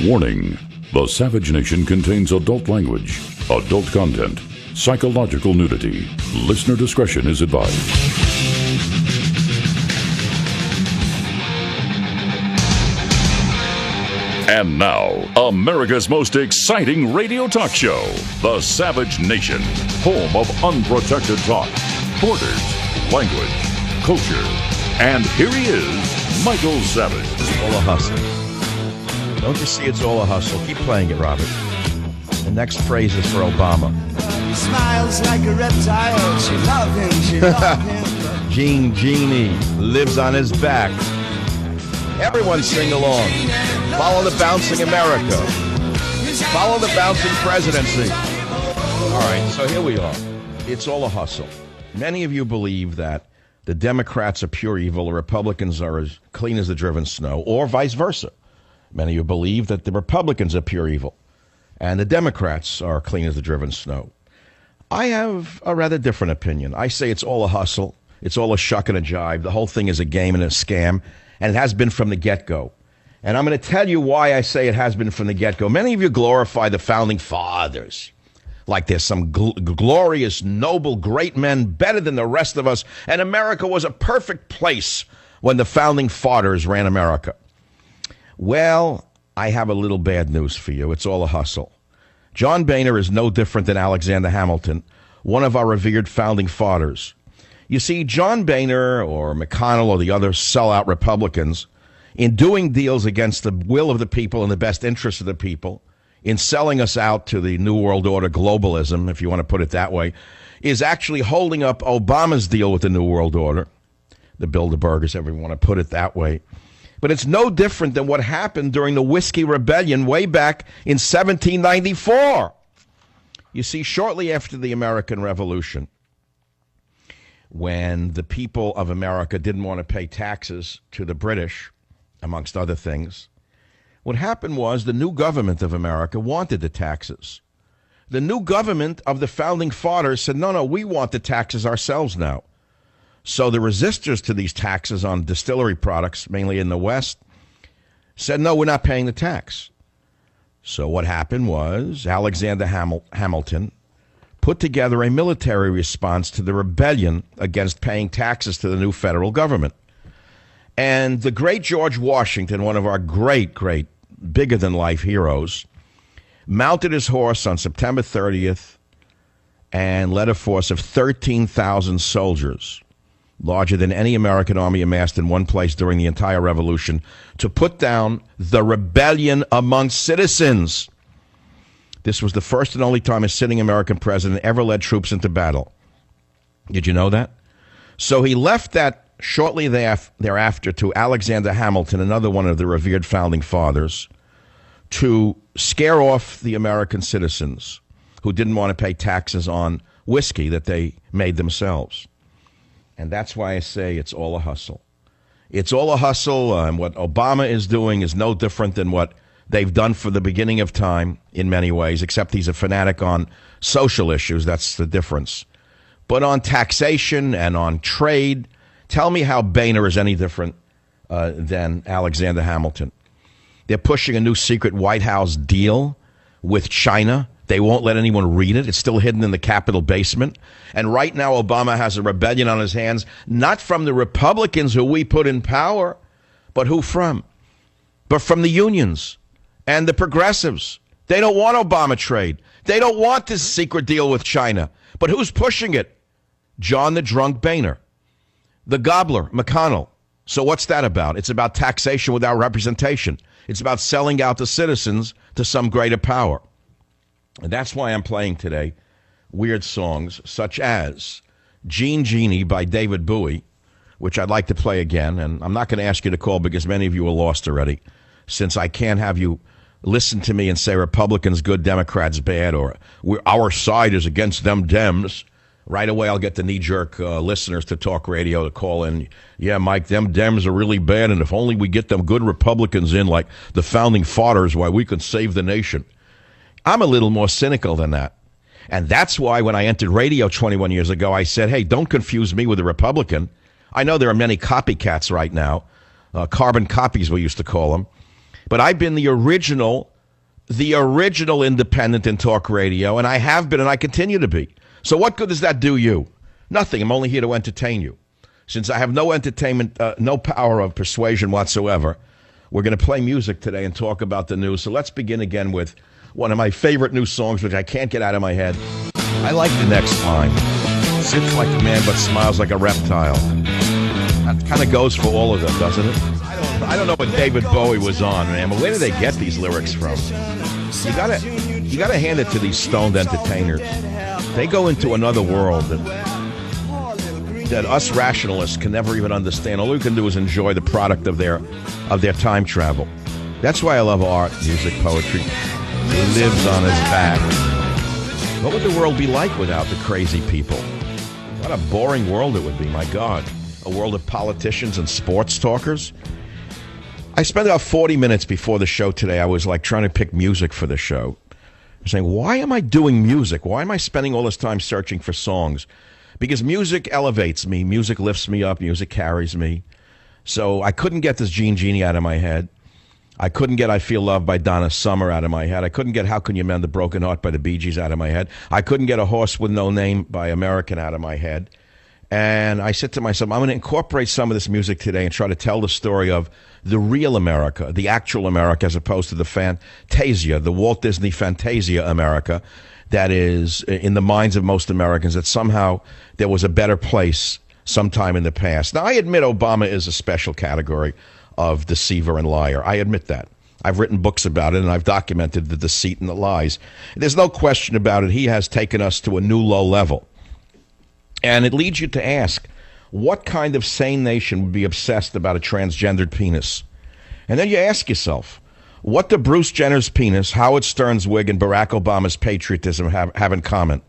Warning: the Savage Nation contains adult language, adult content, psychological nudity. Listener discretion is advised. And now, America's most exciting radio talk show, The Savage Nation, home of unprotected talk, borders, language, culture. And here he is, Michael Savage. It's all a hustle. Don't you see it's all a hustle? Keep playing it, Robert. The next phrase is for Obama. He smiles like a reptile. She loved him, she loved him. Genie lives on his back. Everyone sing along. Follow the bouncing America. Follow the bouncing presidency. All right, so here we are. It's all a hustle. Many of you believe that the Democrats are pure evil, the Republicans are as clean as the driven snow, or vice versa. Many of you believe that the Republicans are pure evil, and the Democrats are clean as the driven snow. I have a rather different opinion. I say it's all a hustle. It's all a shuck and a jive. The whole thing is a game and a scam, and it has been from the get-go. And I'm going to tell you why I say it has been from the get-go. Many of you glorify the founding fathers like there's some glorious, noble, great men better than the rest of us, and America was a perfect place when the founding fathers ran America. Well, I have a little bad news for you. It's all a hustle. John Boehner is no different than Alexander Hamilton, one of our revered founding fathers. You see, John Boehner or McConnell or the other sellout Republicans, in doing deals against the will of the people and the best interest of the people, in selling us out to the New World Order globalism, if you want to put it that way, is actually holding up Obama's deal with the New World Order, the Bilderbergers, if you want to put it that way. But it's no different than what happened during the Whiskey Rebellion way back in 1794. You see, shortly after the American Revolution, when the people of America didn't want to pay taxes to the British, amongst other things, what happened was the new government of America wanted the taxes. The new government of the founding fathers said, no, we want the taxes ourselves now. So the resistors to these taxes on distillery products, mainly in the West, said, no, we're not paying the tax. So what happened was Alexander Hamilton put together a military response to the rebellion against paying taxes to the new federal government. And the great George Washington, one of our great, bigger-than-life heroes, mounted his horse on September 30th and led a force of 13,000 soldiers, larger than any American army amassed in one place during the entire Revolution, to put down the rebellion among citizens. This was the first and only time a sitting American president ever led troops into battle. Did you know that? So he left that shortly thereafter to Alexander Hamilton, another one of the revered founding fathers, to scare off the American citizens who didn't want to pay taxes on whiskey that they made themselves. And that's why I say it's all a hustle. It's all a hustle, and what Obama is doing is no different than what they've done for the beginning of time in many ways, except he's a fanatic on social issues. That's the difference. But on taxation and on trade, tell me how Boehner is any different than Alexander Hamilton. They're pushing a new secret White House deal with China. They won't let anyone read it. It's still hidden in the Capitol basement. And right now, Obama has a rebellion on his hands, not from the Republicans who we put in power, but who from? But from the unions and the progressives. They don't want Obama trade. They don't want this secret deal with China. But who's pushing it? John the Drunk Boehner. The gobbler, McConnell. So what's that about? It's about taxation without representation. It's about selling out the citizens to some greater power. And that's why I'm playing today weird songs such as Genie by David Bowie, which I'd like to play again. And I'm not going to ask you to call because many of you are lost already, since I can't have you listen to me and say Republicans good, Democrats bad, or our side is against them Dems. Right away, I'll get the knee-jerk listeners to talk radio to call in. Yeah, Mike, them Dems are really bad, and if only we get them good Republicans in like the founding fathers, why we could save the nation. I'm a little more cynical than that. And that's why when I entered radio 21 years ago, I said, hey, don't confuse me with a Republican. I know there are many copycats right now, carbon copies we used to call them. But I've been the original the original independent in talk radio, and I have been and I continue to be. So what good does that do you? Nothing. I'm only here to entertain you. Since I have no entertainment, no power of persuasion whatsoever, we're going to play music today and talk about the news. So let's begin again with one of my favorite new songs, which I can't get out of my head. I like the next line. Sits like a man but smiles like a reptile. That kind of goes for all of them, doesn't it? I don't know what David Bowie was on, man, but where do they get these lyrics from? You gotta hand it to these stoned entertainers. They go into another world that us rationalists can never even understand. All we can do is enjoy the product of their time travel. That's why I love art, music, poetry. It lives on his back. What would the world be like without the crazy people? What a boring world it would be, my God. A world of politicians and sports talkers. I spent about 40 minutes before the show today. I was like trying to pick music for the show. I was saying, why am I doing music? Why am I spending all this time searching for songs? Because music elevates me. Music lifts me up. Music carries me. So I couldn't get this Gene Genie out of my head. I couldn't get I Feel Loved by Donna Summer out of my head. I couldn't get How Can You Mend a Broken Heart by the Bee Gees out of my head. I couldn't get A Horse with No Name by American out of my head. And I said to myself, I'm going to incorporate some of this music today and try to tell the story of the real America, the actual America, as opposed to the Fantasia, the Walt Disney Fantasia America that is in the minds of most Americans, that somehow there was a better place sometime in the past. Now, I admit Obama is a special category of deceiver and liar. I admit that. I've written books about it, and I've documented the deceit and the lies. There's no question about it. He has taken us to a new low level. And it leads you to ask, what kind of sane nation would be obsessed about a transgendered penis? And then you ask yourself, what do Bruce Jenner's penis, Howard Stern's wig, and Barack Obama's patriotism have in common?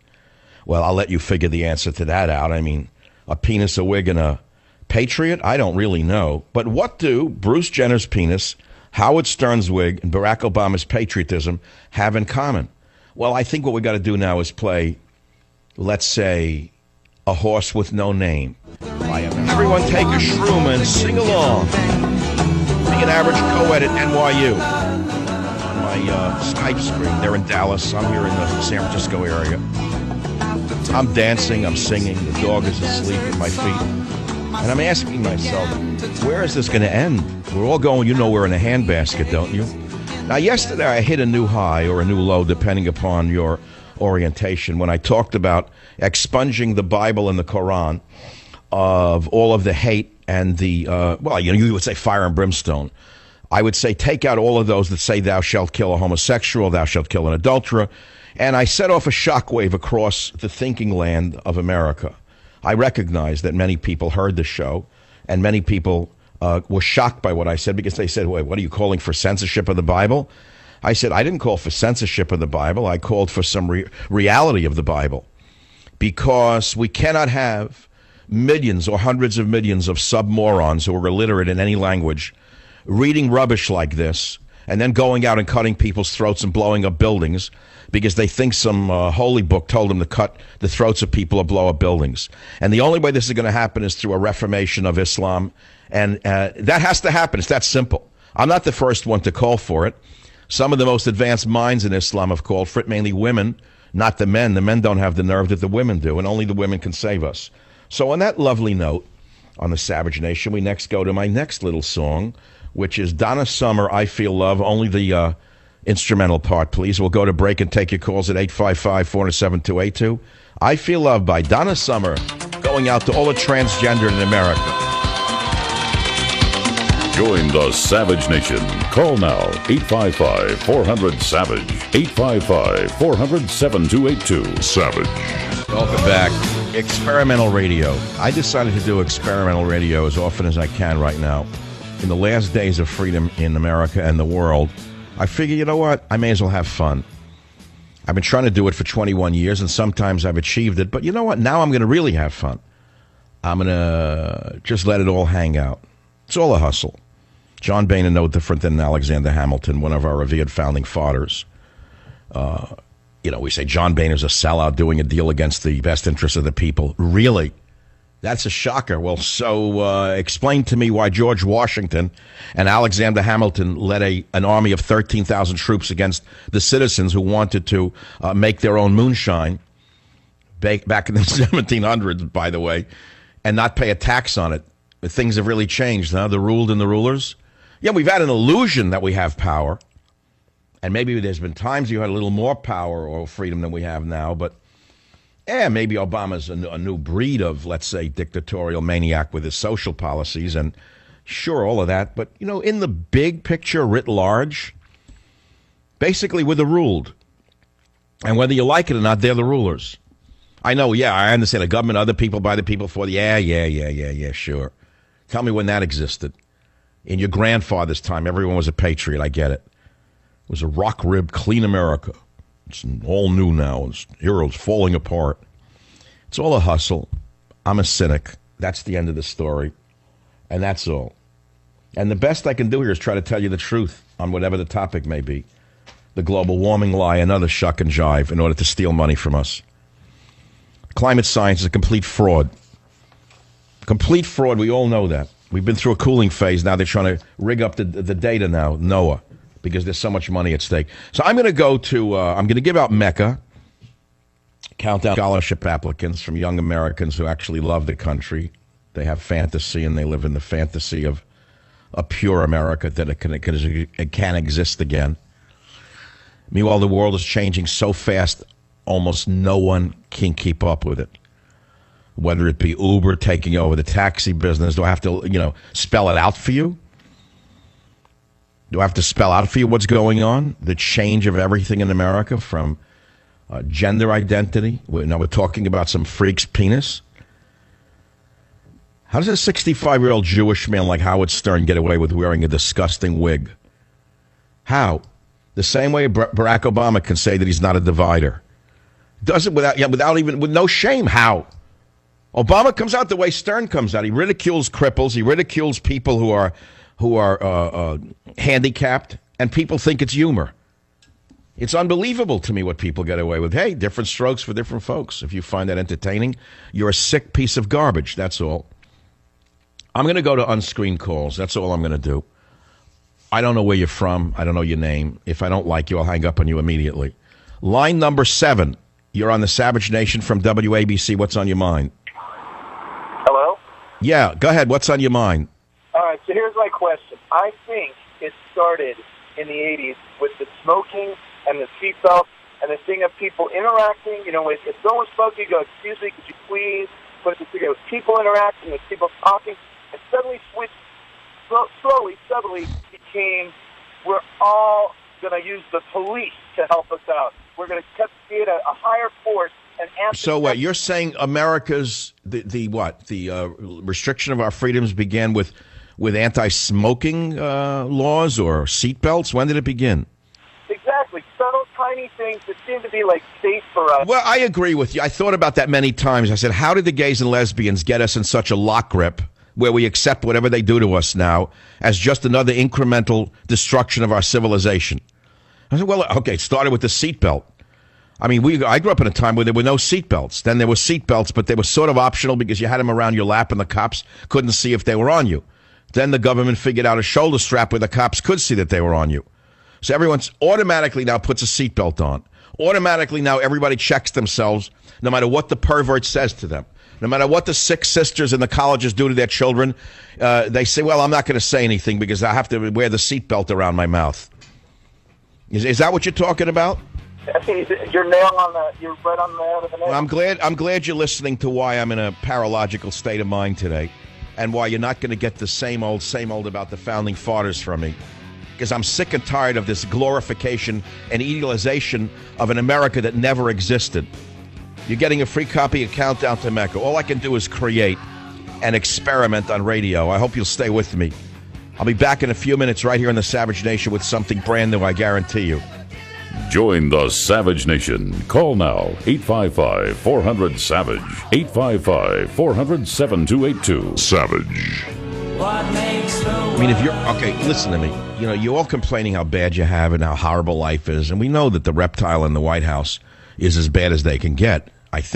Well, I'll let you figure the answer to that out. I mean, a penis, a wig, and a patriot? I don't really know. But what do Bruce Jenner's penis, Howard Stern's wig, and Barack Obama's patriotism have in common? Well, I think what we got to do now is play, let's say, A Horse with No Name. Everyone take a shroom and sing along. Be an average co-ed at NYU. On my Skype screen, they're in Dallas. I'm here in the San Francisco area. I'm dancing, I'm singing, the dog is asleep at my feet. And I'm asking myself, where is this going to end? We're all going, you know, we're in a handbasket, don't you? Now, yesterday I hit a new high or a new low, depending upon your orientation, when I talked about expunging the Bible and the Quran of all of the hate and the, well, you know, you would say fire and brimstone. I would say take out all of those that say thou shalt kill a homosexual, thou shalt kill an adulterer. And I set off a shockwave across the thinking land of America. I recognize that many people heard the show, and many people were shocked by what I said, because they said, wait, what are you calling for, censorship of the Bible? I said, I didn't call for censorship of the Bible. I called for some reality of the Bible, because we cannot have millions or hundreds of millions of sub-morons who are illiterate in any language reading rubbish like this and then going out and cutting people's throats and blowing up buildings because they think some holy book told them to cut the throats of people or blow up buildings. And the only way this is going to happen is through a reformation of Islam. And that has to happen. It's that simple. I'm not the first one to call for it. Some of the most advanced minds in Islam have called for it, mainly women, not the men. The men don't have the nerve that the women do, and only the women can save us. So on that lovely note, on the Savage Nation, we next go to my next little song, which is Donna Summer, I Feel Love. Only the instrumental part, please. We'll go to break and take your calls at 855-407-282. I Feel Love by Donna Summer, going out to all the transgender in America. Join the Savage Nation. Call now, 855-400-SAVAGE, 855-400-7282. Savage. Welcome back. Experimental radio. I decided to do experimental radio as often as I can right now. In the last days of freedom in America and the world, I figure, you know what? I may as well have fun. I've been trying to do it for 21 years, and sometimes I've achieved it. But you know what? Now I'm going to really have fun. I'm going to just let it all hang out. It's all a hustle. John Boehner, no different than Alexander Hamilton, one of our revered founding fathers. You know, we say John Boehner's a sellout doing a deal against the best interests of the people. Really? That's a shocker. Well, so explain to me why George Washington and Alexander Hamilton led an army of 13,000 troops against the citizens who wanted to make their own moonshine back in the 1700s, by the way, and not pay a tax on it. But things have really changed, huh? The ruled and the rulers. Yeah, we've had an illusion that we have power, and maybe there's been times you had a little more power or freedom than we have now, but maybe Obama's a new breed of, let's say, dictatorial maniac with his social policies, and sure, all of that. But, in the big picture, writ large, basically we're the ruled. And whether you like it or not, they're the rulers. I know, I understand the government, other people, by the people, for the, yeah, sure. Tell me when that existed. In your grandfather's time, everyone was a patriot, I get it. It was a rock-ribbed, clean America. It's all new now. It's heroes falling apart. It's all a hustle. I'm a cynic. That's the end of the story. And that's all. And the best I can do here is try to tell you the truth on whatever the topic may be. The global warming lie, another shuck and jive in order to steal money from us. Climate science is a complete fraud. Complete fraud. We all know that. We've been through a cooling phase. Now they're trying to rig up the data now, NOAA, because there's so much money at stake. So I'm going to go to, I'm going to give out Mecca, countdown scholarship applicants from young Americans who actually love the country. They have fantasy, and they live in the fantasy of a pure America that it can exist again. Meanwhile, the world is changing so fast, almost no one can keep up with it. Whether it be Uber taking over the taxi business, do I have to, spell it out for you? Do I have to spell out for you what's going on? The change of everything in America from gender identity. Now we're talking about some freak's penis. How does a 65-year-old Jewish man like Howard Stern get away with wearing a disgusting wig? How? The same way Barack Obama can say that he's not a divider. Does it with no shame. How? Obama comes out the way Stern comes out. He ridicules cripples. He ridicules people who are handicapped, and people think it's humor. It's unbelievable to me what people get away with. Hey, different strokes for different folks. If you find that entertaining, you're a sick piece of garbage. That's all. I'm going to go to unscreened calls. That's all I'm going to do. I don't know where you're from. I don't know your name. If I don't like you, I'll hang up on you immediately. Line number 7. You're on the Savage Nation from WABC. What's on your mind? Hello? Yeah, go ahead. What's on your mind? All right, so here's my question. I think it started in the 80s with the smoking and the seatbelt and the thing of people interacting. If someone's smoking, you go, excuse me, could you please put the cigarette? With people interacting, with people talking, and suddenly switched, subtly became, we're all going to use the police to help us out. We're going to create a higher force. So what you're saying? America's the restriction of our freedoms began with anti-smoking laws or seatbelts. When did it begin? Exactly, subtle, tiny things that seem to be safe for us. Well, I agree with you. I thought about that many times. I said, how did the gays and lesbians get us in such a lock grip where we accept whatever they do to us now as just another incremental destruction of our civilization? I said, well, okay, it started with the seatbelt. I mean, I grew up in a time where there were no seatbelts. Then there were seatbelts, but they were sort of optional because you had them around your lap and the cops couldn't see if they were on you. Then the government figured out a shoulder strap where the cops could see that they were on you. So everyone's automatically now puts a seatbelt on. Automatically now everybody checks themselves no matter what the pervert says to them. No matter what the sick sisters in the colleges do to their children, they say, well, I'm not going to say anything because I have to wear the seatbelt around my mouth. Is that what you're talking about? You're right on the head of the nail. Well, I'm glad you're listening to why I'm in a paralogical state of mind today, and why you're not going to get the same old about the founding fathers from me, because I'm sick and tired of this glorification and idealization of an America that never existed. You're getting a free copy of Countdown to Mecca. All I can do is create and experiment on radio. I hope you'll stay with me. I'll be back in a few minutes right here on the Savage Nation with something brand new, I guarantee you. Join the Savage Nation. Call now, 855-400-SAVAGE, 855-400-7282. Savage. I mean, if you're, okay, listen to me. You're all complaining how bad you have and how horrible life is, and we know that the reptile in the White House is as bad as they can get, I think.